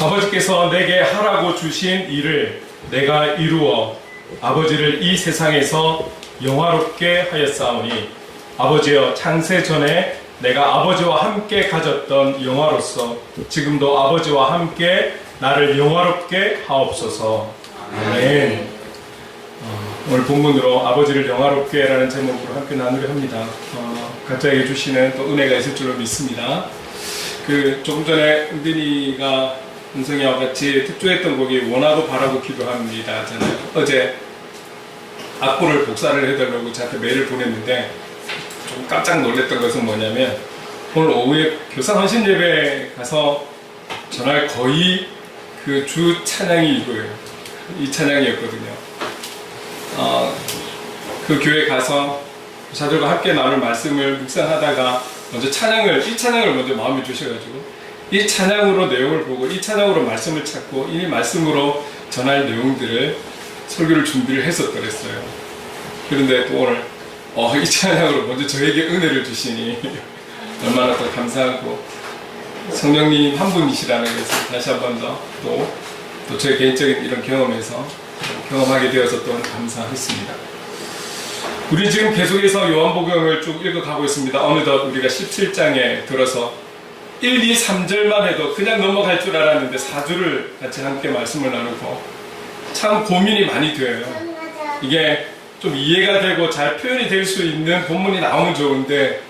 아버지께서 내게 하라고 주신 일을 내가 이루어 아버지를 이 세상에서 영화롭게 하였사오니 아버지여 창세 전에 내가 아버지와 함께 가졌던 영화로서 지금도 아버지와 함께 나를 영화롭게 하옵소서. 아멘. 오늘 본문으로 아버지를 영화롭게 라는 제목으로 함께 나누려 합니다. 각자에게 주시는 또 은혜가 있을 줄로 믿습니다. 조금 전에 은빈이가 은성이와 같이 특조했던 곡이 원하고 바라고 기도합니다 잖아요. 어제 악보를 복사를 해달라고 저한테 메일을 보냈는데 좀 깜짝 놀랐던 것은 뭐냐면 오늘 오후에 교사 헌신 예배에 가서 전날 거의 그 주 찬양이 이거예요. 이 찬양이었거든요. 그 교회 가서 자들과 함께 나눌 말씀을 묵상하다가 먼저 이 찬양을 먼저 마음에 주셔가지고 이 찬양으로 내용을 보고 이 찬양으로 말씀을 찾고 이 말씀으로 전할 내용들을 설교를 준비를 했었더랬어요. 그런데 또 오늘 이 찬양으로 먼저 저에게 은혜를 주시니 얼마나 더 감사하고 성령님 한 분이시라는 것을 다시 한 번 더 또 제 개인적인 이런 경험에서 경험하게 되어서 또한 감사했습니다. 우리 지금 계속해서 요한복음을 쭉 읽어가고 있습니다. 어느덧 우리가 17장에 들어서 1, 2, 3절만 해도 그냥 넘어갈 줄 알았는데 4주를 같이 함께 말씀을 나누고 참 고민이 많이 돼요. 이게 좀 이해가 되고 잘 표현이 될 수 있는 본문이 나오면 좋은데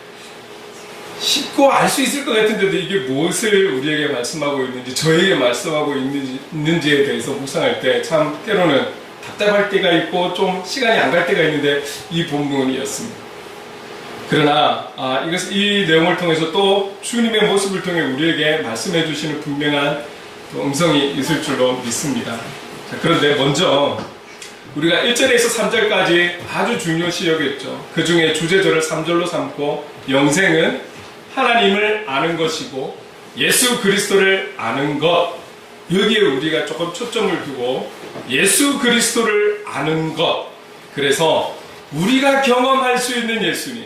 쉽고 알 수 있을 것 같은데도 이게 무엇을 우리에게 말씀하고 있는지 저에게 말씀하고 있는지에 대해서 묵상할 때 참 때로는 답답할 때가 있고 좀 시간이 안 갈 때가 있는데 이 본문이었습니다. 그러나 이 내용을 통해서 또 주님의 모습을 통해 우리에게 말씀해 주시는 분명한 음성이 있을 줄로 믿습니다. 자, 그런데 먼저 우리가 1절에서 3절까지 아주 중요시 여겼죠. 그 중에 주제절을 3절로 삼고 영생은 하나님을 아는 것이고 예수 그리스도를 아는 것, 여기에 우리가 조금 초점을 두고 예수 그리스도를 아는 것, 그래서 우리가 경험할 수 있는 예수님,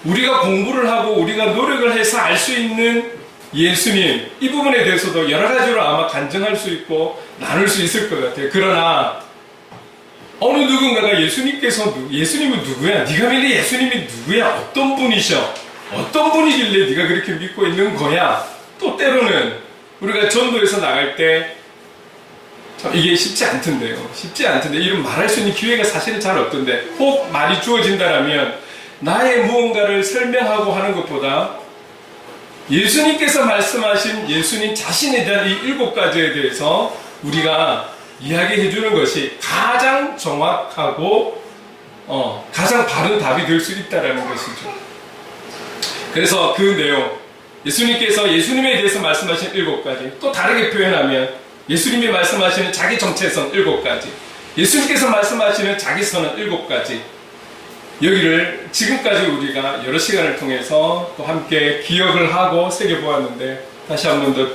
우리가 공부를 하고 우리가 노력을 해서 알 수 있는 예수님, 이 부분에 대해서도 여러 가지로 아마 간증할 수 있고 나눌 수 있을 것 같아요. 그러나 어느 누군가가 예수님은 누구야? 네가 믿는 예수님이 누구야? 어떤 분이셔? 어떤 분이길래 네가 그렇게 믿고 있는 거야? 또 때로는 우리가 전도에서 나갈 때 참 이게 쉽지 않던데요. 이런 말할 수 있는 기회가 사실은 잘 없던데 혹 말이 주어진다라면 나의 무언가를 설명하고 하는 것보다 예수님께서 말씀하신 예수님 자신에 대한 이 7가지에 대해서 우리가 이야기해 주는 것이 가장 정확하고 가장 바른 답이 될 수 있다는 것이죠. 그래서 그 내용, 예수님께서 예수님에 대해서 말씀하신 7가지, 또 다르게 표현하면 예수님이 말씀하시는 자기 정체성 7가지, 예수님께서 말씀하시는 자기 선언 7가지, 여기를 지금까지 우리가 여러 시간을 통해서 또 함께 기억을 하고 새겨보았는데 다시 한 번 더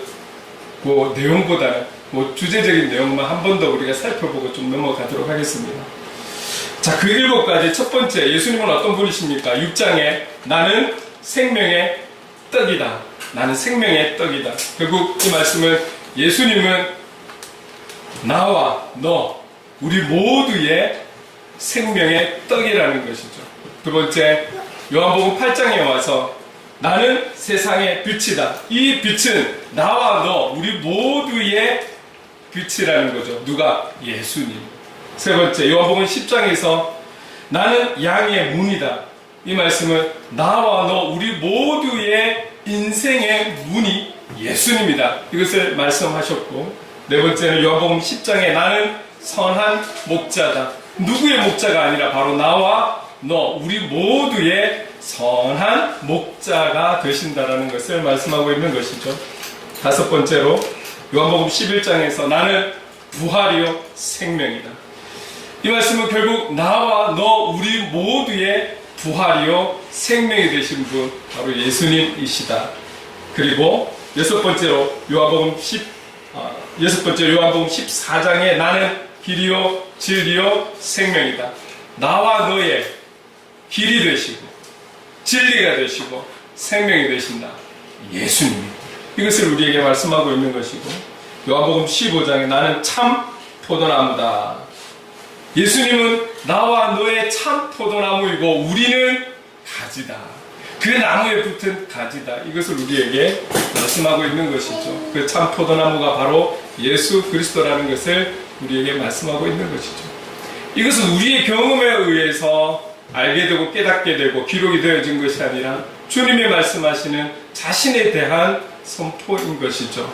그 내용보다는 주제적인 내용만 한 번 더 우리가 살펴보고 좀 넘어가도록 하겠습니다. 자, 그 7가지 첫 번째, 예수님은 어떤 분이십니까? 6장에 나는 생명의 떡이다. 나는 생명의 떡이다. 결국 이 말씀은 예수님은 나와 너, 우리 모두의 생명의 떡이라는 것이죠. 두 번째, 요한복음 8장에 와서 나는 세상의 빛이다. 이 빛은 나와 너, 우리 모두의 빛이라는 거죠. 누가? 예수님. 세 번째, 요한복음 10장에서 나는 양의 문이다. 이 말씀은 나와 너, 우리 모두의 인생의 문이 예수님이다. 이것을 말씀하셨고, 네 번째는 요한복음 10장에 나는 선한 목자다. 누구의 목자가 아니라 바로 나와 너, 우리 모두의 선한 목자가 되신다라는 것을 말씀하고 있는 것이죠. 다섯 번째로 요한복음 11장에서 나는 부활이요 생명이다. 이 말씀은 결국 나와 너, 우리 모두의 부활이요 생명이 되신 분, 바로 예수님이시다. 그리고 여섯 번째로 요한복음 14장에 나는 길이요 진리요 생명이다. 나와 너의 길이 되시고 진리가 되시고 생명이 되신다. 예수님. 이것을 우리에게 말씀하고 있는 것이고, 요한복음 15장에 나는 참 포도나무다. 예수님은 나와 너의 참 포도나무이고 우리는 가지다. 그 나무에 붙은 가지다. 이것을 우리에게 말씀하고 있는 것이죠. 그 참 포도나무가 바로 예수 그리스도라는 것을 우리에게 말씀하고 있는 것이죠. 이것은 우리의 경험에 의해서 알게 되고 깨닫게 되고 기록이 되어진 것이 아니라 주님이 말씀하시는 자신에 대한 선포인 것이죠.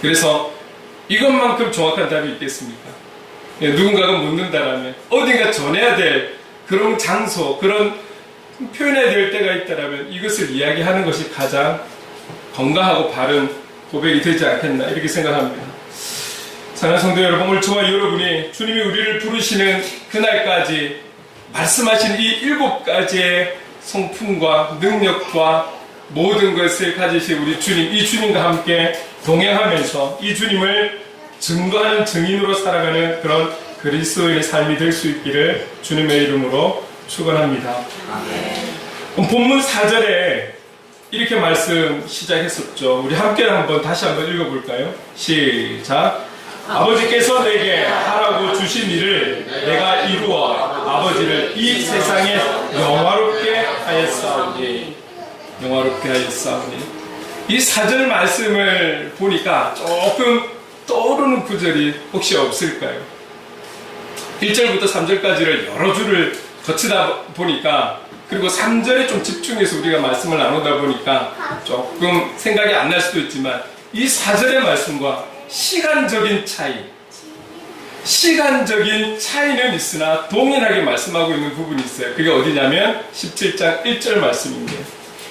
그래서 이것만큼 정확한 답이 있겠습니까? 누군가가 묻는다라면 어딘가 전해야 될 그런 장소, 그런 표현해야 될 때가 있다라면 이것을 이야기하는 것이 가장 건강하고 바른 고백이 되지 않겠나 이렇게 생각합니다. 사랑하는 성도 여러분, 오늘 저와 여러분이 주님이 우리를 부르시는 그날까지 말씀하신 이 7가지의 성품과 능력과 모든 것을 가지신 우리 주님, 이 주님과 함께 동행하면서 이 주님을 증거하는 증인으로 살아가는 그런 그리스도인의 삶이 될 수 있기를 주님의 이름으로 축원합니다. 본문 4절에 이렇게 말씀 시작했었죠. 우리 함께 다시 한번 읽어볼까요? 시작. 아버지께서 내게 하라고 주신 일을 내가 이루어 아버지를 이 세상에 영화롭게 하였사오니. 영화롭게 하였사오니. 이 4절 말씀을 보니까 조금 떠오르는 구절이 혹시 없을까요? 1절부터 3절까지를 여러 줄을 거치다 보니까, 그리고 3절에 좀 집중해서 우리가 말씀을 나누다 보니까 조금 생각이 안 날 수도 있지만, 이 4절의 말씀과 시간적인 차이는 있으나 동일하게 말씀하고 있는 부분이 있어요. 그게 어디냐면 17장 1절 말씀입니다.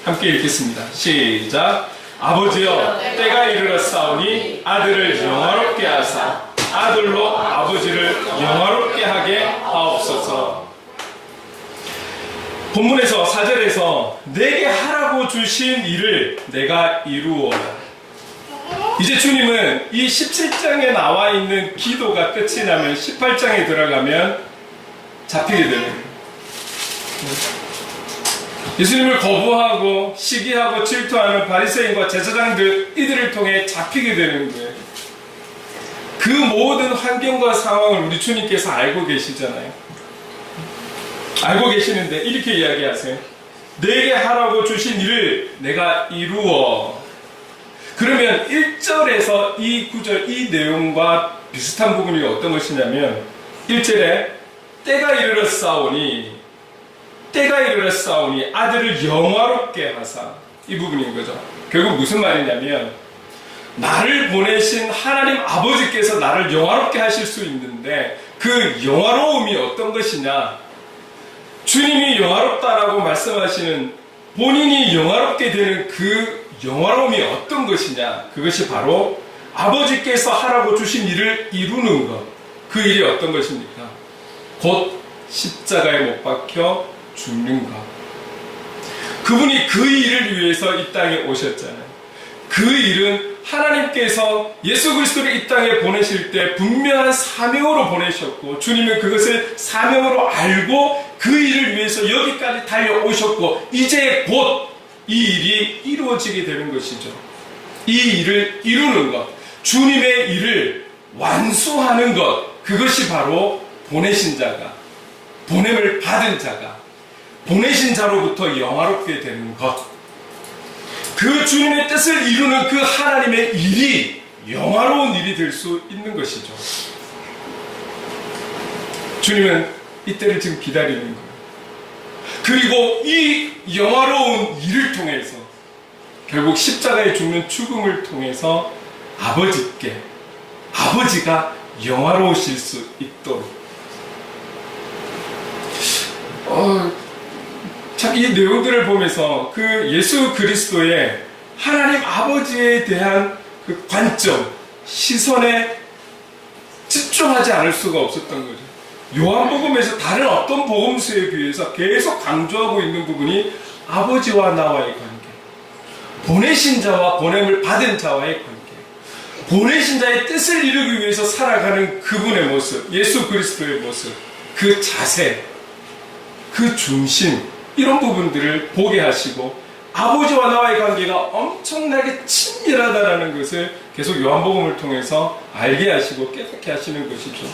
함께 읽겠습니다. 시작. 아버지여, 때가 이르렀사오니 아들을 영화롭게 하사 아들로 아버지를 영화롭게 하게 하옵소서. 본문에서 4절에서 내게 하라고 주신 일을 내가 이루어라. 이제 주님은 이 17장에 나와 있는 기도가 끝이 나면 18장에 들어가면 잡히게 되는 거예요. 예수님을 거부하고 시기하고 질투하는 바리새인과 제사장들, 이들을 통해 잡히게 되는 거예요. 그 모든 환경과 상황을 우리 주님께서 알고 계시잖아요. 알고 계시는데 이렇게 이야기하세요. 내게 하라고 주신 일을 내가 이루어. 그러면 1절에서 이 구절, 이 내용과 비슷한 부분이 어떤 것이냐면 1절에 때가 이르렀사오니 아들을 영화롭게 하사, 이 부분인 거죠. 결국 무슨 말이냐면 나를 보내신 하나님 아버지께서 나를 영화롭게 하실 수 있는데 그 영화로움이 어떤 것이냐, 주님이 영화롭다라고 말씀하시는 본인이 영화롭게 되는 그 영화로움이 어떤 것이냐, 그것이 바로 아버지께서 하라고 주신 일을 이루는 것. 그 일이 어떤 것입니까? 곧 십자가에 못 박혀 죽는 것. 그분이 그 일을 위해서 이 땅에 오셨잖아요. 그 일은 하나님께서 예수 그리스도를 이 땅에 보내실 때 분명한 사명으로 보내셨고, 주님은 그것을 사명으로 알고 그 일을 위해서 여기까지 달려오셨고, 이제 곧 이 일이 이루어지게 되는 것이죠. 이 일을 이루는 것, 주님의 일을 완수하는 것, 그것이 바로 보내신 자가, 보냄을 받은 자가, 보내신 자로부터 영화롭게 되는 것, 그 주님의 뜻을 이루는 그 하나님의 일이 영화로운 일이 될 수 있는 것이죠. 주님은 이때를 지금 기다리는 거예요. 그리고 이 영화로운 일을 통해서 결국 십자가에 죽는 죽음을 통해서 아버지가 영화로우실 수 있도록, 참 이 내용들을 보면서 그 예수 그리스도의 하나님 아버지에 대한 그 관점, 시선에 집중하지 않을 수가 없었던 거죠. 요한복음에서 다른 어떤 복음서에 비해서 계속 강조하고 있는 부분이 아버지와 나와의 관계, 보내신 자와 보냄을 받은 자와의 관계, 보내신 자의 뜻을 이루기 위해서 살아가는 그분의 모습, 예수 그리스도의 모습, 그 자세, 그 중심, 이런 부분들을 보게 하시고 아버지와 나와의 관계가 엄청나게 친밀하다라는 것을 계속 요한복음을 통해서 알게 하시고 깨닫게 하시는 것이죠.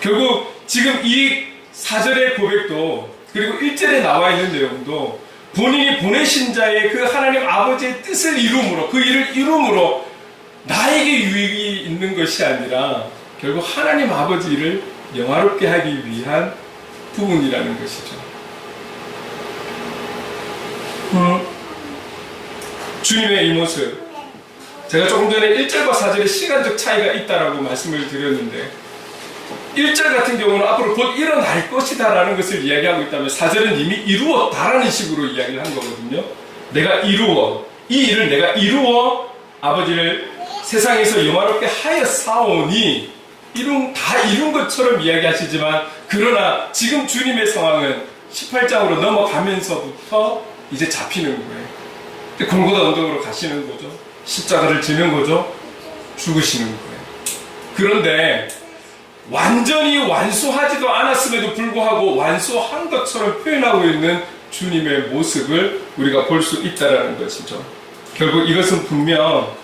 결국 지금 이 4절의 고백도 그리고 1절에 나와 있는 내용도 본인이 보내신 자의 그 하나님 아버지의 뜻을 이룸으로, 그 일을 이룸으로 나에게 유익이 있는 것이 아니라 결국 하나님 아버지를 영화롭게 하기 위한 부분이라는 것이죠. 주님의 이 모습, 제가 조금 전에 1절과 4절에 시간적 차이가 있다라고 말씀을 드렸는데 1절 같은 경우는 앞으로 곧 일어날 것이다 라는 것을 이야기하고 있다면 4절은 이미 이루었다라는 식으로 이야기를 한 거거든요. 내가 이루어, 이 일을 내가 이루어 아버지를 세상에서 영화롭게 하였사오니 다 이룬 것처럼 이야기하시지만, 그러나 지금 주님의 상황은 18장으로 넘어가면서부터 이제 잡히는 거예요. 골고다 언덕으로 가시는 거죠. 십자가를 지는 거죠. 죽으시는 거예요. 그런데 완전히 완수하지도 않았음에도 불구하고 완수한 것처럼 표현하고 있는 주님의 모습을 우리가 볼 수 있다는 것이죠. 결국 이것은 분명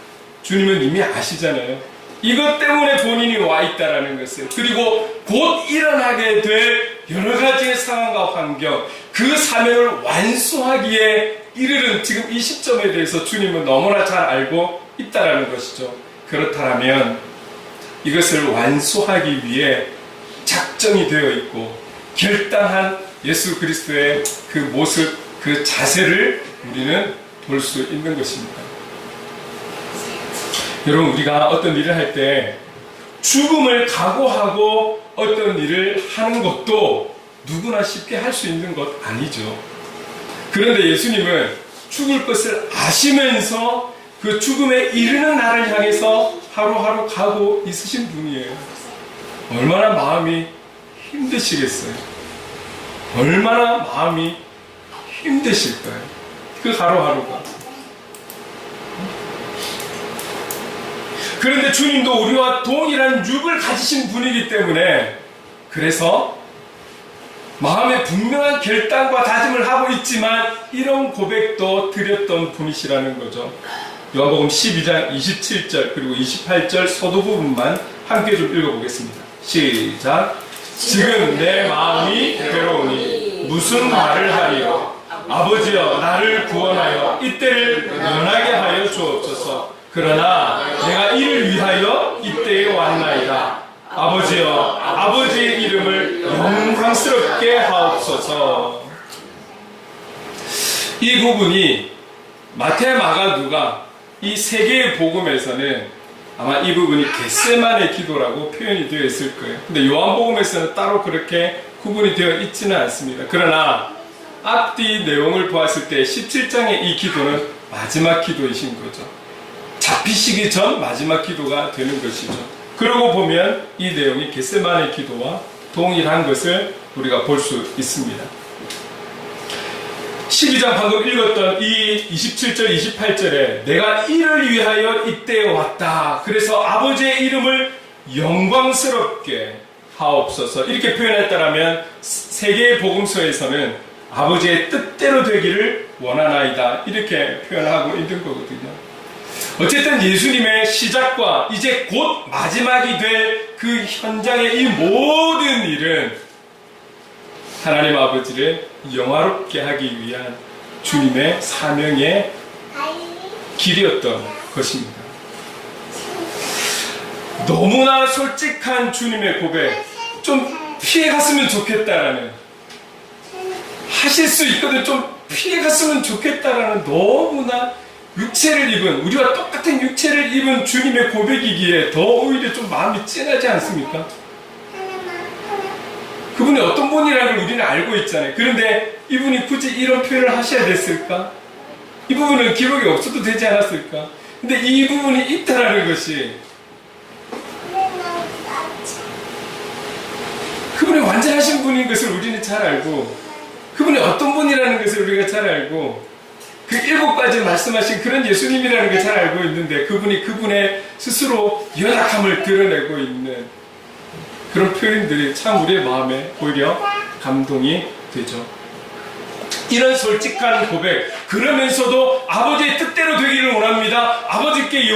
주님은 이미 아시잖아요. 이것 때문에 본인이 와 있다는 것을, 그리고 곧 일어나게 될 여러 가지의 상황과 환경, 그 사명을 완수하기에 이르는 지금 이 시점에 대해서 주님은 너무나 잘 알고 있다는 것이죠. 그렇다면 이것을 완수하기 위해 작정이 되어 있고 결단한 예수 그리스도의 그 모습, 그 자세를 우리는 볼 수 있는 것입니다. 여러분, 우리가 어떤 일을 할 때 죽음을 각오하고 어떤 일을 하는 것도 누구나 쉽게 할 수 있는 것 아니죠. 그런데 예수님은 죽을 것을 아시면서 그 죽음에 이르는 날을 향해서 하루하루 가고 있으신 분이에요. 얼마나 마음이 힘드시겠어요? 얼마나 마음이 힘드실까요? 그 하루하루가. 그런데 주님도 우리와 동일한 육을 가지신 분이기 때문에, 그래서 마음에 분명한 결단과 다짐을 하고 있지만 이런 고백도 드렸던 분이시라는 거죠. 요한복음 12장 27절 그리고 28절 서두 부분만 함께 좀 읽어보겠습니다. 시작. 지금 내 마음이 괴로우니 무슨 말을 하리요. 아버지여, 나를 구원하여 이때를 면하게 하여 주옵소서. 그러나 내가 이를 위하여 이때에 왔나이다. 아버지여, 아버지의 이름을 영광스럽게 하옵소서. 이 부분이 마태, 마가, 누가 이 세 개의 복음에서는 아마 이 부분이 겟세마네 기도라고 표현이 되어 있을 거예요. 근데 요한복음에서는 따로 그렇게 구분이 되어 있지는 않습니다. 그러나 앞뒤 내용을 보았을 때 17장의 이 기도는 마지막 기도이신 거죠. 잡히시기 전 마지막 기도가 되는 것이죠. 그러고 보면 이 내용이 겟세마네 기도와 동일한 것을 우리가 볼 수 있습니다. 12장 방금 읽었던 이 27절, 28절에 내가 이를 위하여 이때에 왔다. 그래서 아버지의 이름을 영광스럽게 하옵소서. 이렇게 표현했다라면 세 개의 복음서에서는 아버지의 뜻대로 되기를 원하나이다. 이렇게 표현하고 있는 거거든요. 어쨌든 예수님의 시작과 이제 곧 마지막이 될 그 현장의 이 모든 일은 하나님 아버지를 영화롭게 하기 위한 주님의 사명의 길이었던 것입니다. 너무나 솔직한 주님의 고백, 좀 피해갔으면 좋겠다라는, 하실 수 있거든 좀 피해갔으면 좋겠다라는 너무나 육체를 입은, 우리와 똑같은 육체를 입은 주님의 고백이기에 더 오히려 좀 마음이 찡하지 않습니까? 그분이 어떤 분이라는 걸 우리는 알고 있잖아요. 그런데 이분이 굳이 이런 표현을 하셔야 됐을까? 이 부분은 기록이 없어도 되지 않았을까? 근데 이 부분이 있다라는 것이, 그분이 완전하신 분인 것을 우리는 잘 알고, 그분이 어떤 분이라는 것을 우리가 잘 알고, 그 7가지 말씀하신 그런 예수님이라는 걸 잘 알고 있는데, 그분이 그분의 스스로 연약함을 드러내고 있는 그런 표현들이 참 우리의 마음에 오히려 감동이 되죠. 이런 솔직한 고백, 그러면서도 아버지의 뜻대로 되기를 원합니다. 아버지가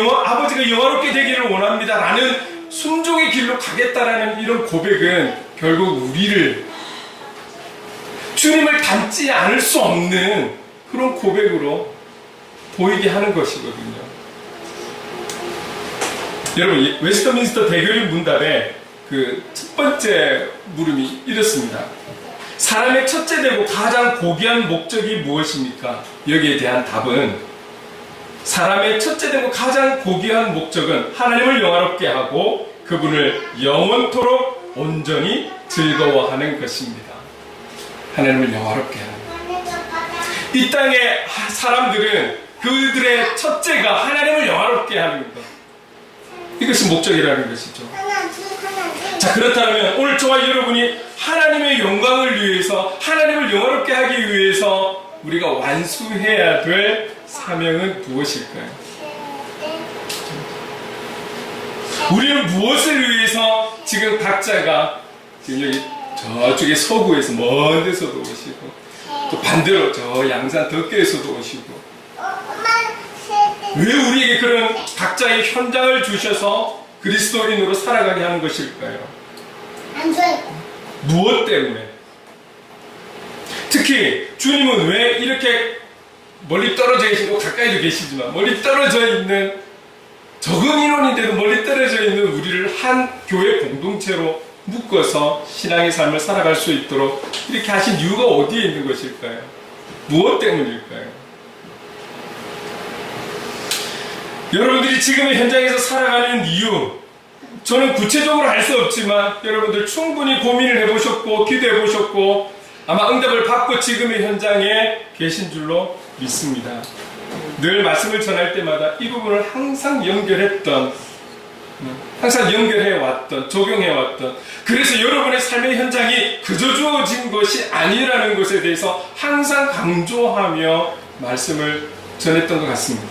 영화롭게 되기를 원합니다. 라는 순종의 길로 가겠다라는 이런 고백은 결국 우리를 주님을 닮지 않을 수 없는 그런 고백으로 보이게 하는 것이거든요. 여러분, 웨스트민스터 대교리 문답에 그 첫 번째 물음이 이렇습니다. 사람의 첫째 되고 가장 고귀한 목적이 무엇입니까? 여기에 대한 답은 사람의 첫째 되고 가장 고귀한 목적은 하나님을 영화롭게 하고 그분을 영원토록 온전히 즐거워하는 것입니다. 하나님을 영화롭게 하는 것. 이 땅의 사람들은 그들의 첫째가 하나님을 영화롭게 하는 것. 이것이 목적이라는 것이죠. 자, 그렇다면 오늘 저와 여러분이 하나님의 영광을 위해서, 하나님을 영화롭게 하기 위해서 우리가 완수해야 될 사명은 무엇일까요? 우리는 무엇을 위해서 지금 각자가 지금 여기 저쪽에 서구에서 먼 데서도 오시고 또 반대로 저 양산 덕계에서도 오시고 왜 우리에게 그런 각자의 현장을 주셔서 그리스도인으로 살아가게 하는 것일까요? 무엇 때문에? 특히 주님은 왜 이렇게 멀리 떨어져 계시고 가까이도 계시지만 멀리 떨어져 있는 적은 인원인데도 멀리 떨어져 있는 우리를 한 교회 공동체로 묶어서 신앙의 삶을 살아갈 수 있도록 이렇게 하신 이유가 어디에 있는 것일까요? 무엇 때문일까요? 여러분들이 지금의 현장에서 살아가는 이유, 저는 구체적으로 알 수 없지만 여러분들 충분히 고민을 해보셨고 기도해 보셨고 아마 응답을 받고 지금의 현장에 계신 줄로 믿습니다. 늘 말씀을 전할 때마다 이 부분을 항상 연결해왔던, 적용해왔던, 그래서 여러분의 삶의 현장이 그저 주어진 것이 아니라는 것에 대해서 항상 강조하며 말씀을 전했던 것 같습니다.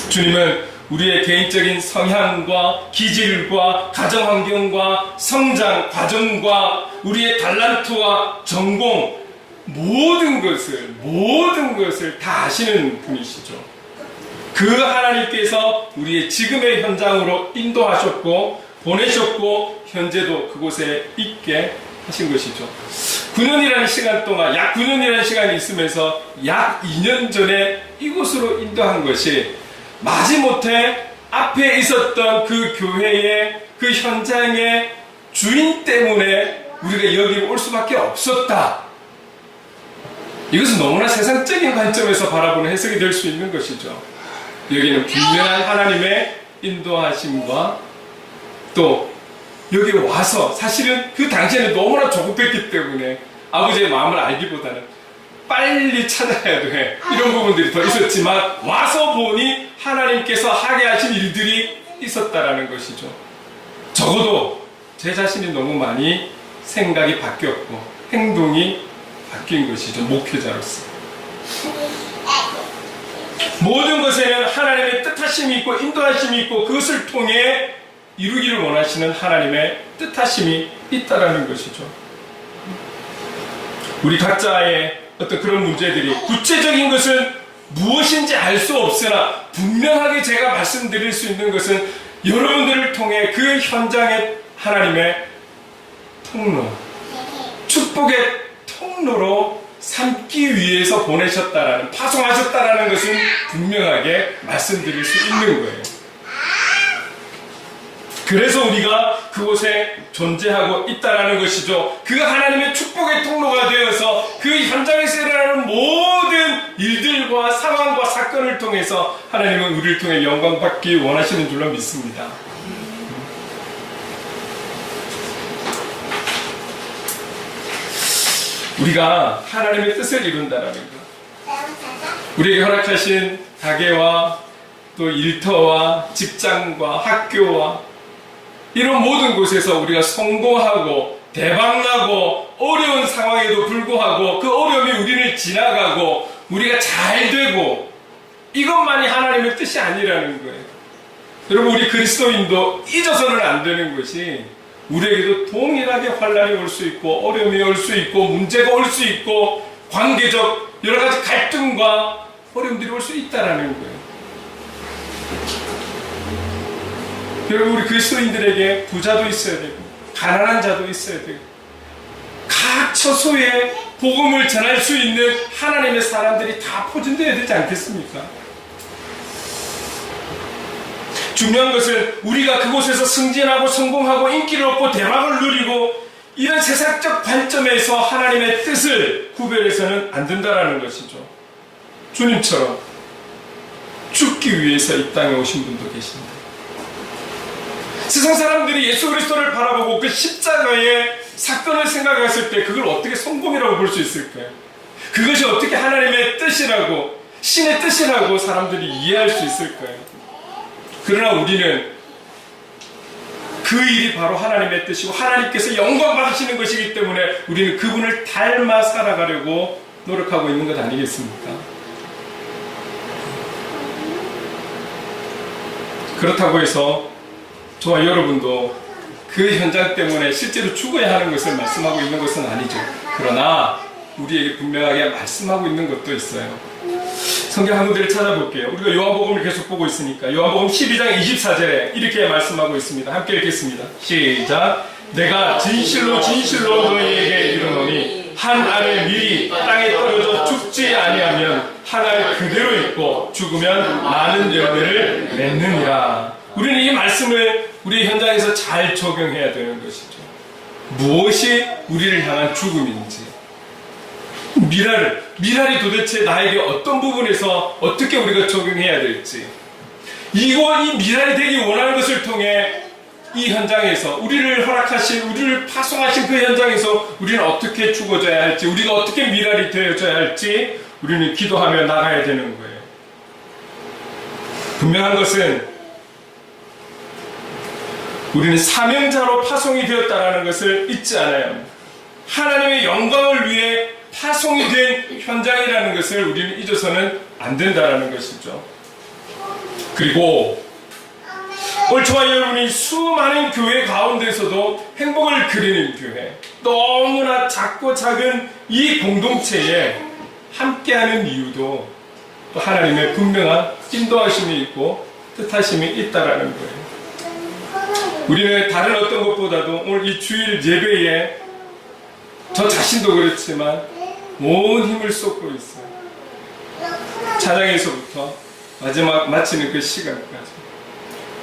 주님은 우리의 개인적인 성향과 기질과 가정환경과 성장 과정과 우리의 달란트와 전공 모든 것을 다 아시는 분이시죠. 그 하나님께서 우리의 지금의 현장으로 인도하셨고 보내셨고 현재도 그곳에 있게 하신 것이죠. 9년이라는 시간 동안 약 9년이라는 시간이 있으면서 약 2년 전에 이곳으로 인도한 것이 마지못해 앞에 있었던 그 교회의 그 현장의 주인 때문에 우리가 여기로 올 수밖에 없었다. 이것은 너무나 세상적인 관점에서 바라보는 해석이 될 수 있는 것이죠. 여기는 분명한 하나님의 인도하심과 또 여기 와서 사실은 그 당시에는 너무나 조급했기 때문에 아버지의 마음을 알기보다는 빨리 찾아야 돼. 이런 부분들이 더 있었지만 와서 보니 하나님께서 하게 하신 일들이 있었다라는 것이죠. 적어도 제 자신이 너무 많이 생각이 바뀌었고 행동이 바뀐 것이죠. 목회자로서. 모든 것에는 하나님의 뜻하심이 있고 인도하심이 있고 그것을 통해 이루기를 원하시는 하나님의 뜻하심이 있다라는 것이죠. 우리 각자의 어떤 그런 문제들이 구체적인 것은 무엇인지 알 수 없으나 분명하게 제가 말씀드릴 수 있는 것은 여러분들을 통해 그 현장의 하나님의 통로, 축복의 통로로 삼기 위해서 보내셨다라는, 파송하셨다라는 것은 분명하게 말씀드릴 수 있는 거예요. 그래서 우리가 그곳에 존재하고 있다라는 것이죠. 그 하나님의 축복의 통로가 되어서 그 현장에서 일어나는 모든 일들과 상황과 사건을 통해서 하나님은 우리를 통해 영광 받기 원하시는 줄로 믿습니다. 우리가 하나님의 뜻을 이룬다라는 것, 우리에게 허락하신 가게와 또 일터와 직장과 학교와 이런 모든 곳에서 우리가 성공하고 대박나고 어려운 상황에도 불구하고 그 어려움이 우리를 지나가고 우리가 잘 되고 이것만이 하나님의 뜻이 아니라는 거예요. 여러분, 우리 그리스도인도 잊어서는 안 되는 것이 우리에게도 동일하게 환난이 올 수 있고 어려움이 올 수 있고 문제가 올 수 있고 관계적 여러 가지 갈등과 어려움들이 올 수 있다라는 거예요. 여러분, 우리 그리스도인들에게 부자도 있어야 되고 가난한 자도 있어야 되고 각 처소에 복음을 전할 수 있는 하나님의 사람들이 다 포진되어야 되지 않겠습니까? 중요한 것은 우리가 그곳에서 승진하고 성공하고 인기를 얻고 대박을 누리고 이런 세상적 관점에서 하나님의 뜻을 구별해서는 안 된다는 것이죠. 주님처럼 죽기 위해서 이 땅에 오신 분도 계십니다. 세상 사람들이 예수 그리스도를 바라보고 그 십자가의 사건을 생각했을 때 그걸 어떻게 성공이라고 볼 수 있을까요? 그것이 어떻게 하나님의 뜻이라고, 신의 뜻이라고 사람들이 이해할 수 있을까요? 그러나 우리는 그 일이 바로 하나님의 뜻이고 하나님께서 영광 받으시는 것이기 때문에 우리는 그분을 닮아 살아가려고 노력하고 있는 것 아니겠습니까? 그렇다고 해서 저와 여러분도 그 현장 때문에 실제로 죽어야 하는 것을 말씀하고 있는 것은 아니죠. 그러나 우리에게 분명하게 말씀하고 있는 것도 있어요. 성경 한 군데를 찾아볼게요. 우리가 요한복음을 계속 보고 있으니까 요한복음 12장 24절에 이렇게 말씀하고 있습니다. 함께 읽겠습니다. 시작. 내가 진실로 진실로 너희에게 이르노니 한 알을 미리 땅에 떨어져 죽지 아니하면 한 알 그대로 있고 죽으면 많은 열매를 맺느니라. 우리는 이 말씀을 우리 현장에서 잘 적용해야 되는 것이죠. 무엇이 우리를 향한 죽음인지, 미랄이 도대체 나에게 어떤 부분에서 어떻게 우리가 적용해야 될지, 이 미랄이 되기 원하는 것을 통해 이 현장에서 우리를 허락하신, 우리를 파송하신 그 현장에서 우리는 어떻게 죽어져야 할지, 우리가 어떻게 미랄이 되어져야 할지 우리는 기도하며 나가야 되는 거예요. 분명한 것은 우리는 사명자로 파송이 되었다는 것을 잊지 않아야 합니다. 하나님의 영광을 위해 파송이 된 현장이라는 것을 우리는 잊어서는 안 된다는 것이죠. 그리고 오늘 저와 여러분이 수많은 교회 가운데서도 행복을 그리는 교회, 너무나 작고 작은 이 공동체에 함께하는 이유도 또 하나님의 분명한 인도하심이 있고 뜻하심이 있다라는 거예요. 우리는 다른 어떤 것보다도 오늘 이 주일 예배에 저 자신도 그렇지만 온 힘을 쏟고 있어요. 찬양에서부터 마지막 마치는 그 시간까지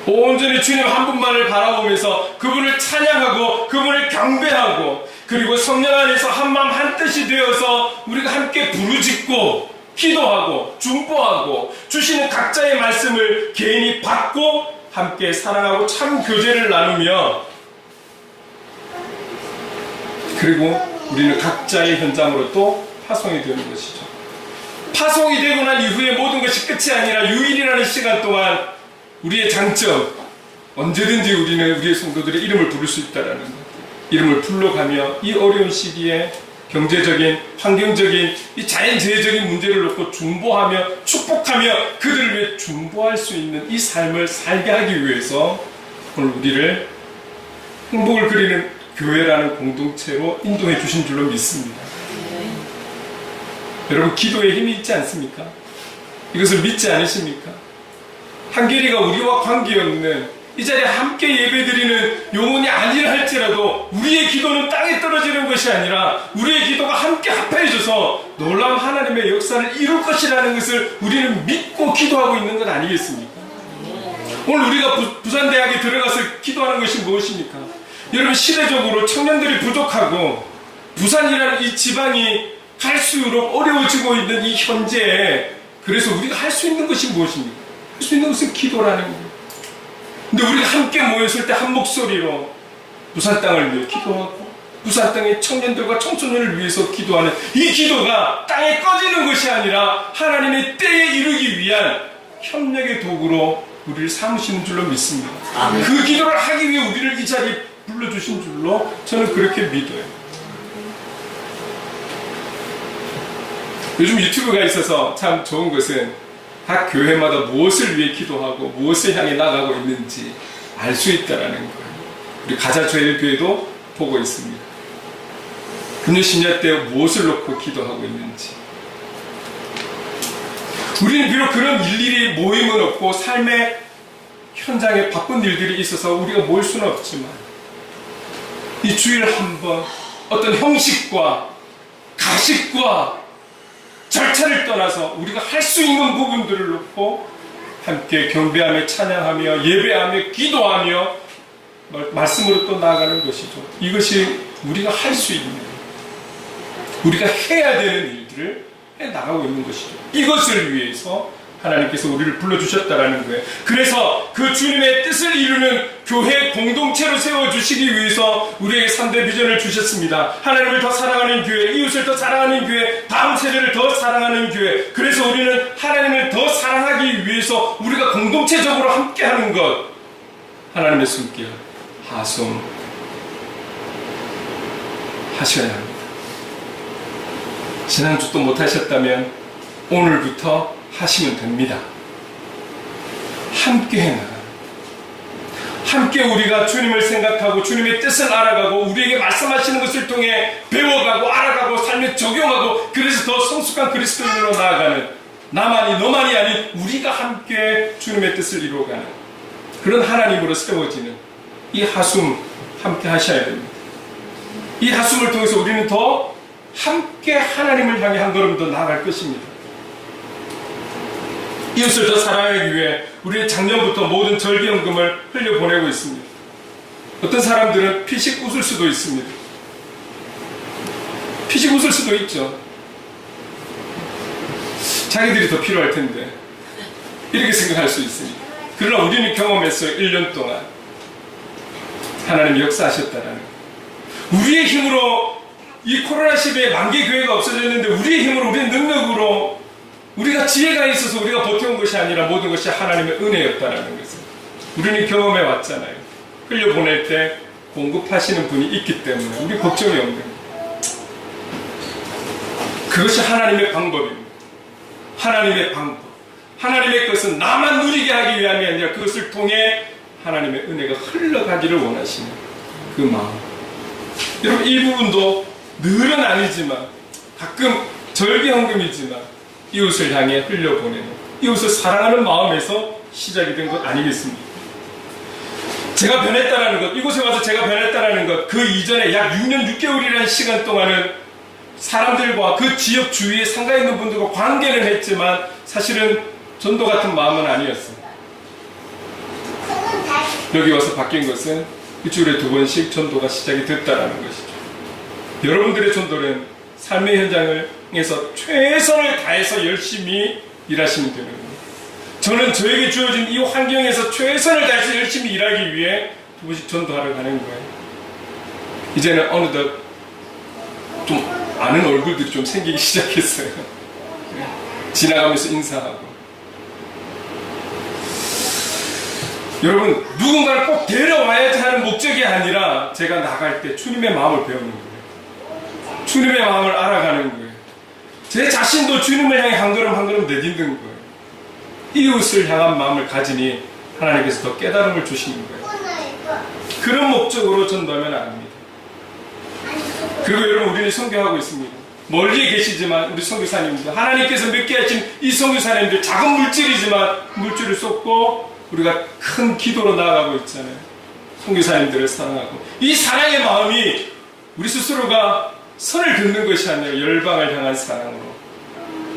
온전히 주님 한 분만을 바라보면서 그분을 찬양하고 그분을 경배하고 그리고 성령 안에서 한마음 한뜻이 되어서 우리가 함께 부르짖고 기도하고 중보하고 주시는 각자의 말씀을 개인이 받고 함께 사랑하고 참 교제를 나누며 그리고 우리는 각자의 현장으로 또 파송이 되는 것이죠. 파송이 되고 난 이후에 모든 것이 끝이 아니라 유일이라는 시간 동안 우리의 장점, 언제든지 우리는 우리의 성도들의 이름을 부를 수 있다는 것, 이름을 불러가며 이 어려운 시기에 경제적인, 환경적인, 이 자연재해적인 문제를 놓고 중보하며 축복하며 그들을 위해 중보할 수 있는 이 삶을 살게 하기 위해서 오늘 우리를 행복을 그리는 교회라는 공동체로 인도해 주신 줄로 믿습니다. 여러분, 기도에 힘이 있지 않습니까? 이것을 믿지 않으십니까? 한계리가 우리와 관계없는 이 자리에 함께 예배드리는 영혼이 아니라 할지라도 우리의 기도는 땅에 떨어지는 것이 아니라 우리의 기도가 함께 합해져서 놀라운 하나님의 역사를 이룰 것이라는 것을 우리는 믿고 기도하고 있는 것 아니겠습니까? 오늘 우리가 부산대학에 들어가서 기도하는 것이 무엇입니까? 여러분, 시대적으로 청년들이 부족하고 부산이라는 이 지방이 갈수록 어려워지고 있는 이 현재에 그래서 우리가 할 수 있는 것이 무엇입니까? 할 수 있는 것은 기도라는 거예요. 근데 우리가 함께 모였을 때 한 목소리로 부산 땅을 위해 기도하고 부산 땅의 청년들과 청소년을 위해서 기도하는 이 기도가 땅에 꺼지는 것이 아니라 하나님의 때에 이르기 위한 협력의 도구로 우리를 삼으시는 줄로 믿습니다. 아멘. 그 기도를 하기 위해 우리를 이 자리에 불러주신 줄로 저는 그렇게 믿어요. 요즘 유튜브가 있어서 참 좋은 것은 각 교회마다 무엇을 위해 기도하고 무엇을 향해 나가고 있는지 알 수 있다는 거예요. 우리 가자조엘교회도 보고 있습니다. 금요 심야 때 무엇을 놓고 기도하고 있는지 우리는 비록 그런 일일이 모임은 없고 삶의 현장에 바쁜 일들이 있어서 우리가 모일 수는 없지만 이 주일 한번 어떤 형식과 가식과 절차를 떠나서 우리가 할 수 있는 부분들을 놓고 함께 경배하며 찬양하며 예배하며 기도하며 말씀으로 또 나아가는 것이죠. 이것이 우리가 할 수 있는, 우리가 해야 되는 일들을 해 나가고 있는 것이죠. 이것을 위해서 하나님께서 우리를 불러주셨다라는 거예요. 그래서 그 주님의 뜻을 이루는 교회 공동체로 세워주시기 위해서 우리에게 3대 비전을 주셨습니다. 하나님을 더 사랑하는 교회, 이웃을 더 사랑하는 교회, 다음 세대를 더 사랑하는 교회. 그래서 우리는 하나님을 더 사랑하기 위해서 우리가 공동체적으로 함께하는 것, 하나님의 손길, 하송 하셔야 합니다. 지난주 또 못하셨다면 오늘부터 하시면 됩니다. 함께 해나가는, 함께 우리가 주님을 생각하고 주님의 뜻을 알아가고 우리에게 말씀하시는 것을 통해 배워가고 알아가고 삶에 적용하고, 그래서 더 성숙한 그리스도인으로 나아가는, 나만이 너만이 아닌 우리가 함께 주님의 뜻을 이루어가는 그런 하나님으로 세워지는 이 하숨 함께 하셔야 됩니다. 이 하숨을 통해서 우리는 더 함께 하나님을 향해 한 걸음 더 나아갈 것입니다. 이웃을 더 사랑하기 위해 우리는 작년부터 모든 절기연금을 흘려보내고 있습니다. 어떤 사람들은 피식 웃을 수도 있습니다. 피식 웃을 수도 있죠. 자기들이 더 필요할 텐데 이렇게 생각할 수 있습니다. 그러나 우리는 경험했어요. 1년 동안 하나님이 역사하셨다라는 거. 우리의 힘으로 이 코로나 시대에 만개 교회가 없어졌는데 우리의 힘으로, 우리의 능력으로, 우리가 지혜가 있어서 우리가 버텨온 것이 아니라 모든 것이 하나님의 은혜였다라는 것을 우리는 경험해 왔잖아요. 흘려보낼 때 공급하시는 분이 있기 때문에 우리 걱정이 없는 거예요. 그것이 하나님의 방법입니다. 하나님의 방법. 하나님의 것은 나만 누리게 하기 위함이 아니라 그것을 통해 하나님의 은혜가 흘러가기를 원하시는 그 마음. 여러분, 이 부분도 늘은 아니지만 가끔 절기헌금이지만 이웃을 향해 흘려보내는, 이웃을 사랑하는 마음에서 시작이 된 것 아니겠습니까? 제가 변했다라는 것, 이곳에 와서 제가 변했다라는 것, 그 이전에 약 6년 6개월이라는 시간 동안은 사람들과 그 지역 주위에 상가 있는 분들과 관계를 했지만 사실은 전도 같은 마음은 아니었어요. 여기 와서 바뀐 것은 일주일에 2번씩 전도가 시작이 됐다라는 것이죠. 여러분들의 전도는 삶의 현장에서 최선을 다해서 열심히 일하시면 되는 거예요. 저는 저에게 주어진 이 환경에서 최선을 다해서 열심히 일하기 위해 2번씩 전도하러 가는 거예요. 이제는 어느덧 좀 아는 얼굴들이 좀 생기기 시작했어요. 지나가면서 인사하고. 여러분, 누군가를 꼭 데려와야지 하는 목적이 아니라 제가 나갈 때 주님의 마음을 배우는 거예요. 주님의 마음을 알아가는 거예요. 제 자신도 주님을 향해 한 걸음 한 걸음 내딛는 거예요. 이웃을 향한 마음을 가지니 하나님께서 더 깨달음을 주시는 거예요. 그런 목적으로 전도하면 안 합니다. 그리고 여러분, 우리는 선교하고 있습니다. 멀리 계시지만 우리 선교사님들, 하나님께서 맺게 하신 이 선교사님들, 작은 물질이지만 물질을 쏟고 우리가 큰 기도로 나아가고 있잖아요. 선교사님들을 사랑하고, 이 사랑의 마음이 우리 스스로가 선을 긋는 것이 아니라 열방을 향한 사랑으로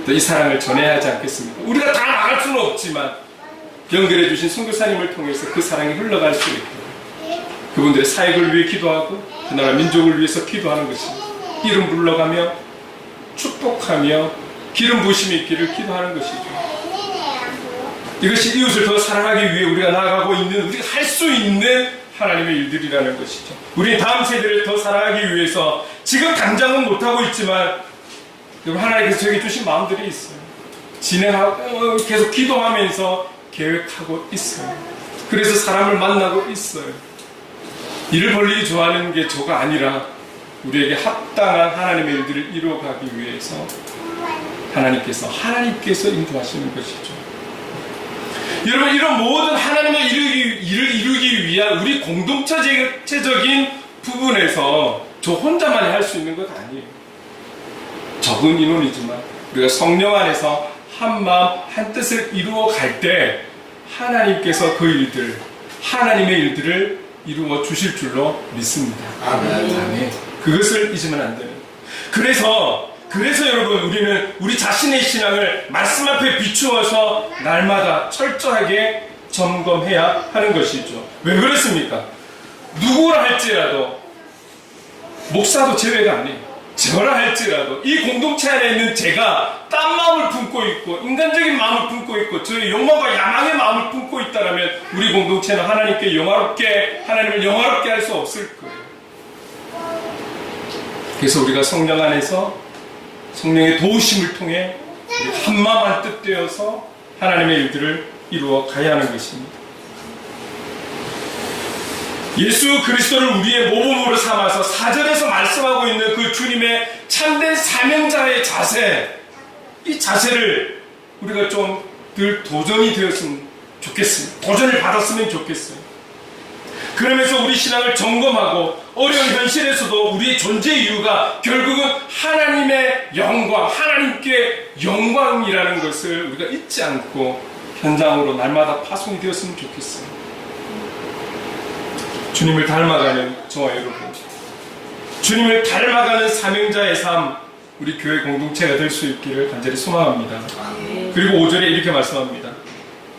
또 이 사랑을 전해야 하지 않겠습니까? 우리가 다 나갈 수는 없지만 연결해 주신 선교사님을 통해서 그 사랑이 흘러갈 수 있도록 그분들의 사역을 위해 기도하고 그 나라 민족을 위해서 기도하는 것이, 이름 불러가며 축복하며 기름 부으심이 있기를 기도하는 것이죠. 이것이 이웃을 더 사랑하기 위해 우리가 나아가고 있는, 우리가 할 수 있는 하나님의 일들이라는 것이죠. 우리 다음 세대를 더 사랑하기 위해서 지금 당장은 못하고 있지만 하나님께서 저에게 주신 마음들이 있어요. 진행하고 계속 기도하면서 계획하고 있어요. 그래서 사람을 만나고 있어요. 일을 벌리기 좋아하는 게 저가 아니라 우리에게 합당한 하나님의 일들을 이루어가기 위해서 하나님께서 인도하시는 것이죠. 여러분, 이런 모든 하나님의 일을 이루기 위한 우리 공동체적인 부분에서 저 혼자만이 할 수 있는 것 아니에요. 적은 인원이지만 우리가 성령 안에서 한 마음 한 뜻을 이루어 갈 때 하나님께서 그 일들, 하나님의 일들을 이루어 주실 줄로 믿습니다. 아멘. 그것을 잊으면 안 돼요. 그래서 여러분, 우리는 우리 자신의 신앙을 말씀 앞에 비추어서 날마다 철저하게 점검해야 하는 것이죠. 왜 그렇습니까? 누구라 할지라도, 목사도 제외가 아니에요. 저라 할지라도 이 공동체 안에 있는 제가 딴 마음을 품고 있고 인간적인 마음을 품고 있고 저의 욕망과 야망의 마음을 품고 있다면 우리 공동체는 하나님을 영화롭게 할 수 없을 거예요. 그래서 우리가 성령 안에서 성령의 도우심을 통해 한 마음 한 뜻 되어서 하나님의 일들을 이루어 가야 하는 것입니다. 예수 그리스도를 우리의 모범으로 삼아서 사절에서 말씀하고 있는 그 주님의 참된 사명자의 자세, 이 자세를 우리가 좀 늘 도전이 되었으면 좋겠습니다. 도전을 받았으면 좋겠어요. 그러면서 우리 신앙을 점검하고 어려운 현실에서도 우리의 존재 이유가 결국은 하나님의 영광, 하나님께 영광이라는 것을 우리가 잊지 않고 현장으로 날마다 파송이 되었으면 좋겠어요. 주님을 닮아가는 저와 여러분, 주님을 닮아가는 사명자의 삶, 우리 교회 공동체가 될 수 있기를 간절히 소망합니다. 그리고 5절에 이렇게 말씀합니다.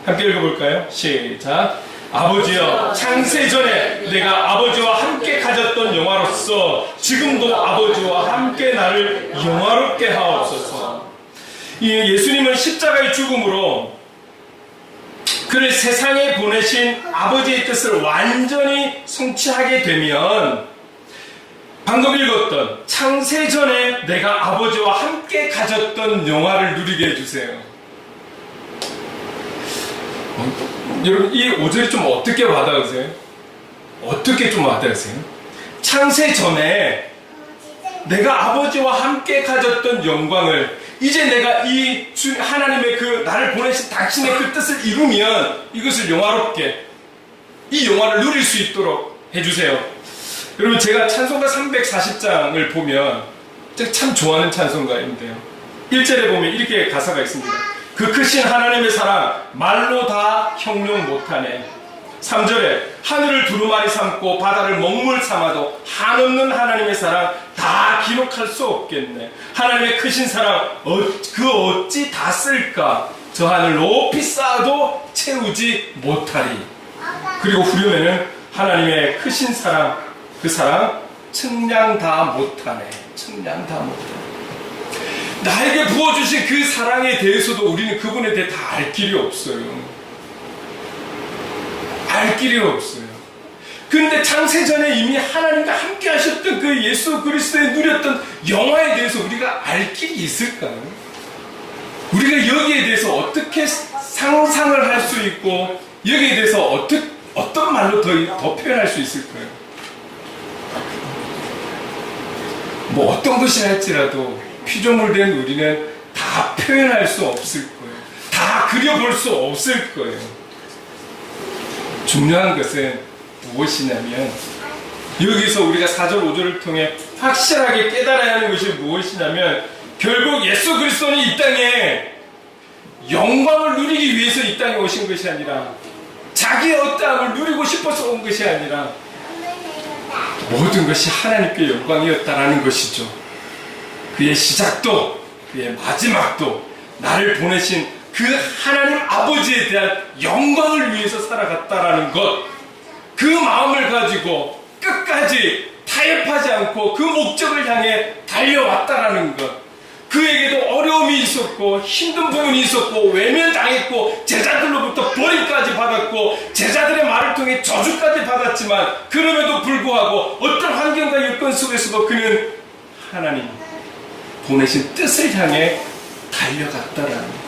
함께 읽어볼까요? 시작. 아버지여, 창세전에 내가 아버지와 함께 가졌던 영화로서 지금도 아버지와 함께 나를 영화롭게 하옵소서. 예수님은 십자가의 죽음으로 그를 세상에 보내신 아버지의 뜻을 완전히 성취하게 되면 방금 읽었던 창세전에 내가 아버지와 함께 가졌던 영화를 누리게 해주세요. 여러분, 이 5절이 좀 어떻게 와닿으세요? 어떻게 좀 와닿으세요? 창세전에 내가 아버지와 함께 가졌던 영광을 이제 내가 이 하나님의 그 나를 보내신 당신의 그 뜻을 이루면 이것을 영화롭게 이 영화를 누릴 수 있도록 해주세요. 여러분, 제가 찬송가 340장을 보면 제가 참 좋아하는 찬송가인데요, 1절에 보면 이렇게 가사가 있습니다. 그 크신 하나님의 사랑 말로 다 형용 못하네. 3절에 하늘을 두루마리 삼고 바다를 먹물 삼아도 한없는 하나님의 사랑 다 기록할 수 없겠네. 하나님의 크신 사랑 그 어찌 다 쓸까. 저 하늘 높이 쌓아도 채우지 못하리. 그리고 후렴에는 하나님의 크신 사랑, 그 사랑 측량 다 못하네. 측량 다 못하네. 나에게 부어주신 그 사랑에 대해서도 우리는 그분에 대해 다 알 길이 없어요. 알 길이 없어요. 근데 창세전에 이미 하나님과 함께 하셨던 그 예수 그리스도에 누렸던 영화에 대해서 우리가 알 길이 있을까요? 우리가 여기에 대해서 어떻게 상상을 할 수 있고 여기에 대해서 어떤 말로 더 표현할 수 있을까요? 뭐 어떤 것이 할지라도 피조물 된 우리는 다 표현할 수 없을 거예요. 다 그려볼 수 없을 거예요. 중요한 것은 무엇이냐면 여기서 우리가 4절 5절을 통해 확실하게 깨달아야 하는 것이 무엇이냐면 결국 예수 그리스도는 이 땅에 영광을 누리기 위해서 이 땅에 오신 것이 아니라 자기의 어떠함을 누리고 싶어서 온 것이 아니라 모든 것이 하나님께 영광이었다라는 것이죠. 그의 시작도 그의 마지막도 나를 보내신 그 하나님 아버지에 대한 영광을 위해서 살아갔다라는 것, 그 마음을 가지고 끝까지 타협하지 않고 그 목적을 향해 달려왔다라는 것, 그에게도 어려움이 있었고 힘든 부분이 있었고 외면당했고 제자들로부터 버림까지 받았고 제자들의 말을 통해 저주까지 받았지만 그럼에도 불구하고 어떤 환경과 여건 속에서도 그는 하나님 보내신 뜻을 향해 달려갔다라는 것.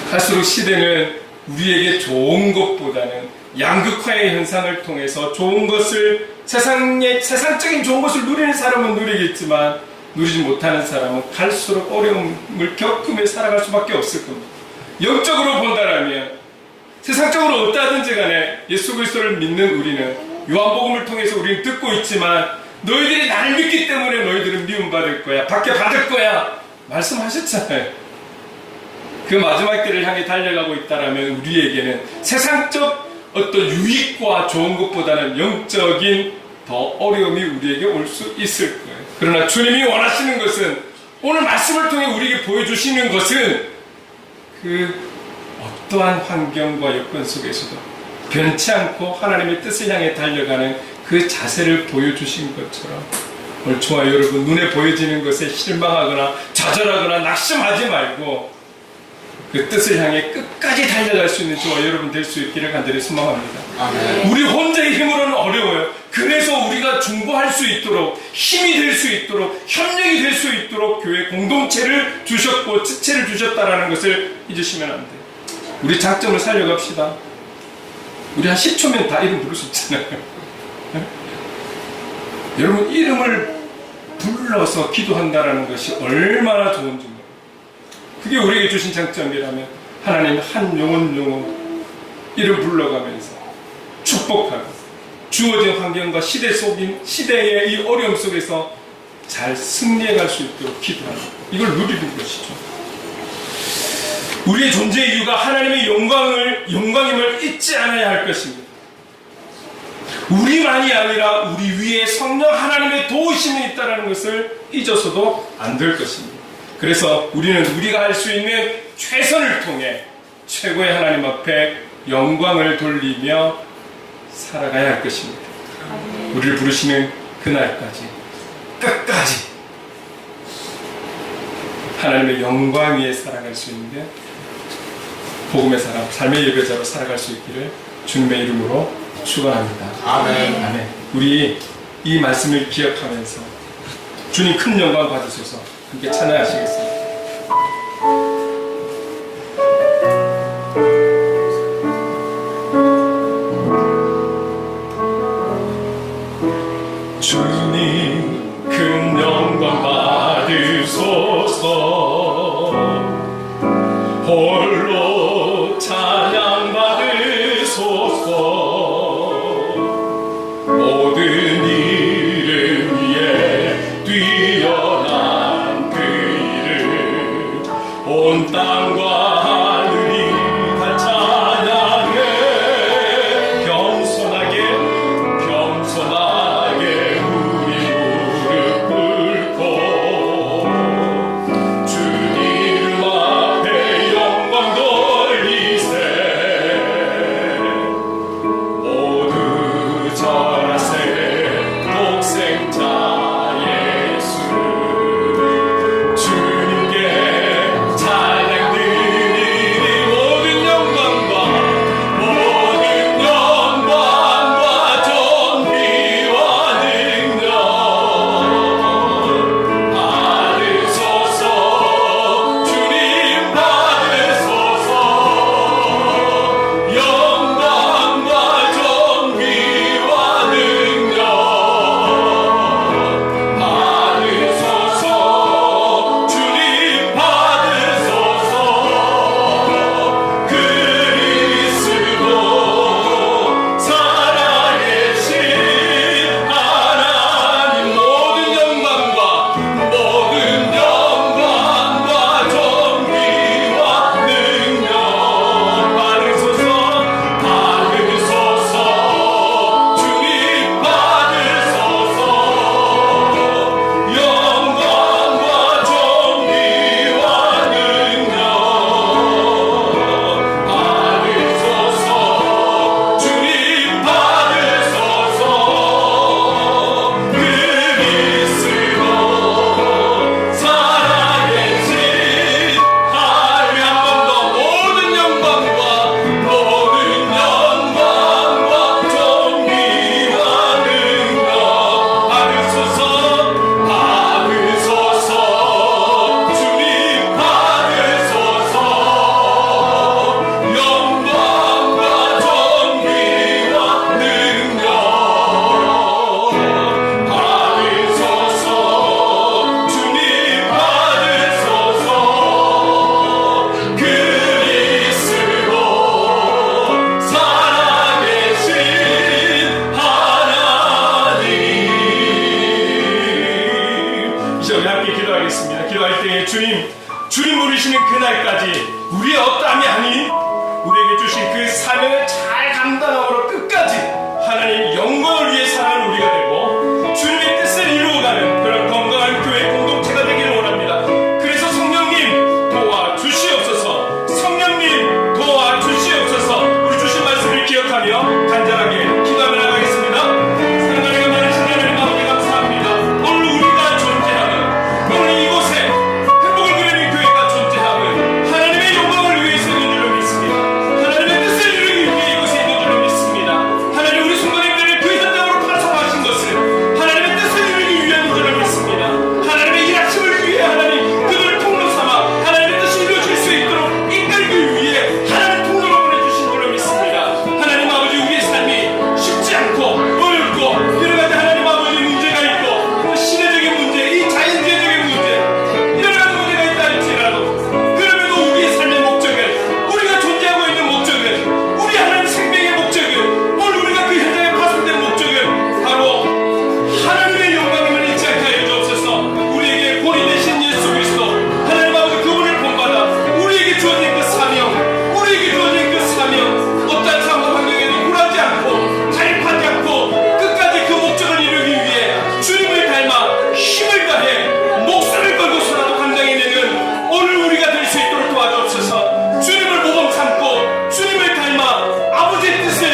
갈수록 시대는 우리에게 좋은 것보다는 양극화의 현상을 통해서 좋은 것을 세상적인 좋은 것을 누리는 사람은 누리겠지만 누리지 못하는 사람은 갈수록 어려움을 겪으며 살아갈 수밖에 없을 겁니다. 영적으로 본다라면 세상적으로 어떠하든지 간에 예수 그리스도를 믿는 우리는 요한복음을 통해서 우리는 듣고 있지만 너희들이 나를 믿기 때문에 너희들은 미움받을 거야, 박해받을 거야, 말씀하셨잖아요. 그 마지막 때를 향해 달려가고 있다라면 우리에게는 세상적 어떤 유익과 좋은 것보다는 영적인 더 어려움이 우리에게 올 수 있을 거예요. 그러나 주님이 원하시는 것은, 오늘 말씀을 통해 우리에게 보여주시는 것은 그 어떠한 환경과 여건 속에서도 변치 않고 하나님의 뜻을 향해 달려가는 그 자세를 보여주신 것처럼, 오늘 저와 여러분 눈에 보여지는 것에 실망하거나 좌절하거나 낙심하지 말고 그 뜻을 향해 끝까지 달려갈 수 있는 저와 여러분 될 수 있기를 간절히 소망합니다. 아멘. 우리 혼자의 힘으로는 어려워요. 그래서 우리가 중보할 수 있도록, 힘이 될 수 있도록, 협력이 될 수 있도록 교회 공동체를 주셨고 지체를 주셨다라는 것을 잊으시면 안 돼요. 우리 장점을 살려갑시다. 우리 한 10초면 다 이름 부를 수 있잖아요. 여러분, 이름을 불러서 기도한다라는 것이 얼마나 좋은지 몰라요. 그게 우리에게 주신 장점이라면, 하나님 한 영혼 이름 불러가면서 축복하고 주어진 환경과 시대의 이 어려움 속에서 잘 승리해 갈 수 있도록 기도하는, 이걸 누리는 것이죠. 우리의 존재 이유가 하나님의 영광임을 잊지 않아야 할 것입니다. 우리만이 아니라 우리 위에 성령 하나님의 도우심이 있다는 것을 잊어서도 안 될 것입니다. 그래서 우리는 우리가 할 수 있는 최선을 통해 최고의 하나님 앞에 영광을 돌리며 살아가야 할 것입니다. 우리를 부르시는 그날까지 끝까지 하나님의 영광 위에 살아갈 수 있는 복음의 사람, 삶의 예배자로 살아갈 수 있기를 주님의 이름으로 축원합니다. 아멘. 아멘. 우리 이 말씀을 기억하면서 주님 큰 영광 받으셔서 함께 찬양하시겠습니다. 주님 큰 영광 받으소서. 홀로 찬양 받으소서. 모든 이름 위에 뛰어난 그 이름, 온 땅과 하늘이 다 찬양해. 겸손하게 우리 무릎 꿇고 주님 이름 앞에 영광 돌리세. 모두 절하세. 독생자 예수 주님께 찬양 드리세. 오시는 그날까지 우리의 어떠함이 아닌 우리에게 주신 그 사명을 잘 감당함으로 끝까지 하나님 영광을 위해 사는 우리가 되고 주님의 뜻을 이루어가는 그런 건강한 교회 공동체가 되기를 원합니다. 그래서 성령님 도와주시옵소서. 성령님 도와주시옵소서. 우리 주신 말씀을 기억하며 간절하게 기도하며 나가겠습니다. 사랑하는 많으신 하나님 아버지 감사합니다. 오늘 우리가 존재하는 오늘 이곳에 행복을 누리는 교회가 존재하는 하나님의 영광을 위해서 있는 줄로 믿습니다. 하나님의 뜻을 이루기 위해 이곳에 있는 줄로 믿습니다. 하나님 우리 순간님들을 그 현장으로 파송하신 것은 하나님의 뜻을 이루기 위함인 줄로 믿습니다. 하나님의 일하심을 위해 하나님 그들을 통로 삼아 하나님의 뜻이 이루어질 수 있도록 이끌기 위해 하나님 통로로 보내주신 줄로 믿습니다. 하나님 아버지 우리의 삶이 쉽지 않고 어렵고 여러 가지 하나님 아버지 문제가 있고 또 시대적인 문제, 이 자연재해적인 문제 여러 가지 문제가 있다 할지라도 그럼에도 우리의 삶의 목적은 우리가 존재하고 있는 목적은 우리 하나님 생명의 목적은 오늘 우리가 그 현장에 파송된 목적은 바로 하나님의 영광임을 잊지 않게 하여 주옵소서. 우리에게 본이 되신 예수 그리스도 하나님 아버지 그분을 본받아 우리에게 주어진 그 사명 우리에게 주어진 그 사명 어떠한 상황 환경에도 굴하지 않고 타협하지 않고 끝까지 그 목적을 이루기 위해 주님을 닮아 힘을 다해 목숨을 걸고서라도 감당해내는 오늘 우리가 될 수 있도록 도와주옵소서. 주님을 모범 삼고 주님을 닮아 아버지의 뜻을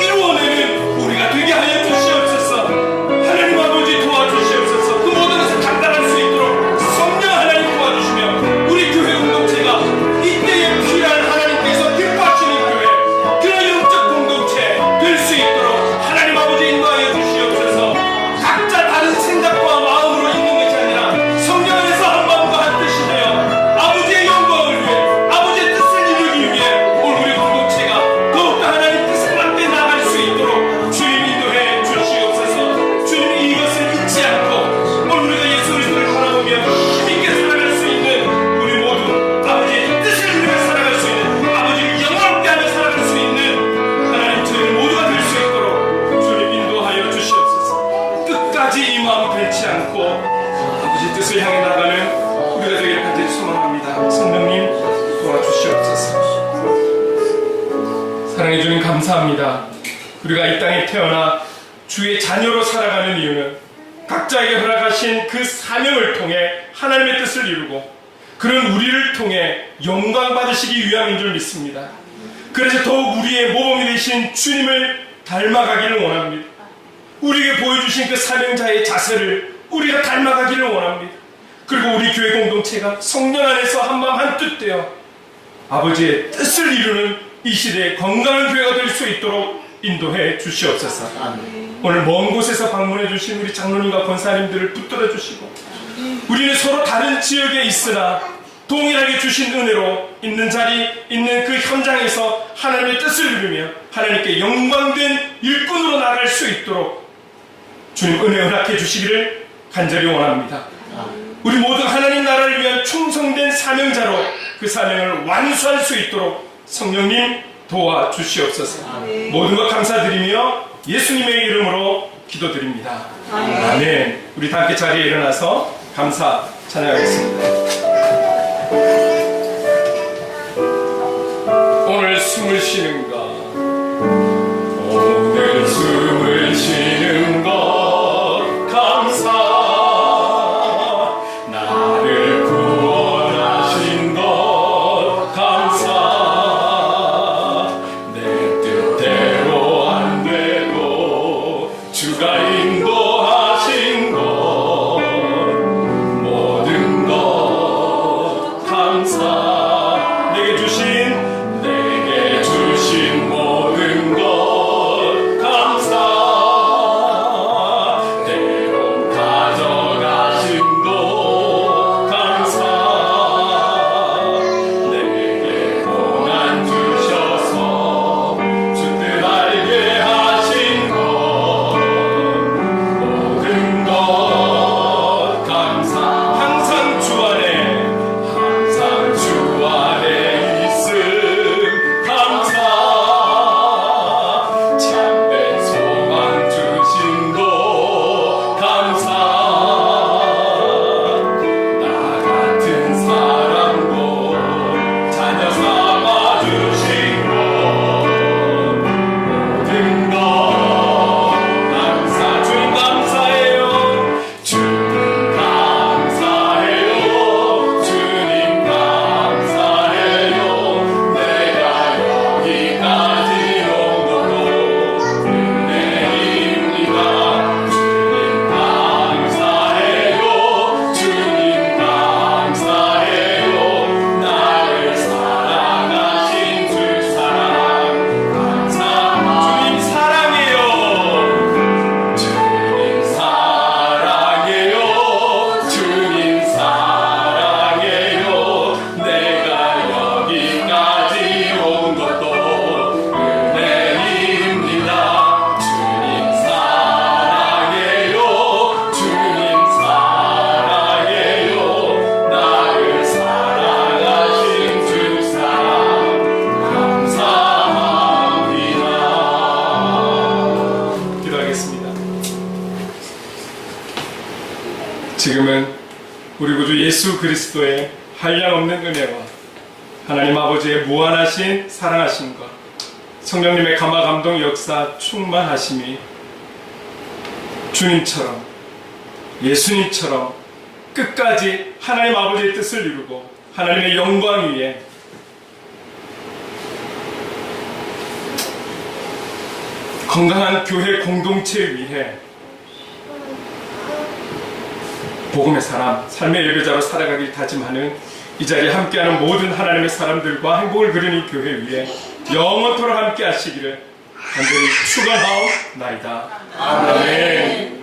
이루어내는 우리가 되게 하여 주시옵소서. 하나님 아버지 도와주시옵소서. 그 모든 것을 감당할 수 있도록 성령 하나님 도와주시며 우리 교회 공동체가 이때에 필요한 하나님께서 기뻐하시는 교회 그런 영적 공동체 될 수 있도록 하나님 아버지 인도하여 주시옵소서. 각자 다른 생각과 마음으로 있는 것이 아니라 성령 안에서 한 마음과 한 뜻이 되어 아버지의 영광을 위해 아버지의 뜻을 이루기 위해 오늘 우리 공동체가 더욱더 하나님 뜻에 맞게 나아갈 수 있도록 주님 인도해 주시옵소서. 주님 이것을 잊지 않고 오늘 우리가 예수 그리스도를 바라보며 힘있게 살아갈 수 있는 우리 모두 아버지의 뜻을 이루며 살아갈 수 있는 아버지를 영광롭게 하며 살아갈 수 있는 하나님 저희 모두가 될 수 있도록 주님 인도하여 주시옵소서. 끝까지 이 마음 변치 않고 아버지 뜻을 향해 나가는 우리가 되기를 간절히 소망합니다. 성령님 도와주시옵소서. 사랑해 주님 감사합니다. 우리가 이 땅에 태어나 주의 자녀로 살아가는 이유는 각자에게 허락하신 그 사명을 통해 하나님의 뜻을 이루고 그런 우리를 통해 영광 받으시기 위함인 줄 믿습니다. 그래서 더욱 우리의 모범이 되신 주님을 닮아가기를 원합니다. 우리에게 보여주신 그 사명자의 자세를 우리가 닮아가기를 원합니다. 그리고 우리 교회 공동체가 성령 안에서 한마음 한뜻 되어 아버지의 뜻을 이루는 이 시대의 건강한 교회가 될 수 있도록 인도해 주시옵소서. 오늘 먼 곳에서 방문해 주신 우리 장로님과 권사님들을 붙들어 주시고 우리는 서로 다른 지역에 있으나 동일하게 주신 은혜로 있는 자리 있는 그 현장에서 하나님의 뜻을 이루며 하나님께 영광된 일꾼으로 나갈 수 있도록 주님 은혜 허락해 주시기를 간절히 원합니다. 우리 모두 하나님 나라를 위한 충성된 사명자로 그 사명을 완수할 수 있도록 성령님 도와주시옵소서. 모든 것 감사드리며 예수님의 이름으로 기도드립니다. 아멘. 우리 다 함께 자리에 일어나서 감사 찬양하겠습니다. 오늘 숨을 쉬는가 오늘 숨을 쉬는 것 감사 나를 구원하신 것 감사 내 뜻대로 안 되고 주가 인도하신 것 모든 것 감사 내게 주신 예수 그리스도의 한량없는 은혜와 하나님 아버지의 무한하신 사랑하심과 성령님의 감화 감동 역사 충만하심이 주님처럼 예수님처럼 끝까지 하나님 아버지의 뜻을 이루고 하나님의 영광 위에 건강한 교회 공동체 위해 복음의 사람, 삶의 예배자로 살아가길 다짐하는 이 자리에 함께하는 모든 하나님의 사람들과 행복을 그리는 이 교회 위에 영원토록 함께 하시기를 간절히 축원하옵나이다. 아멘.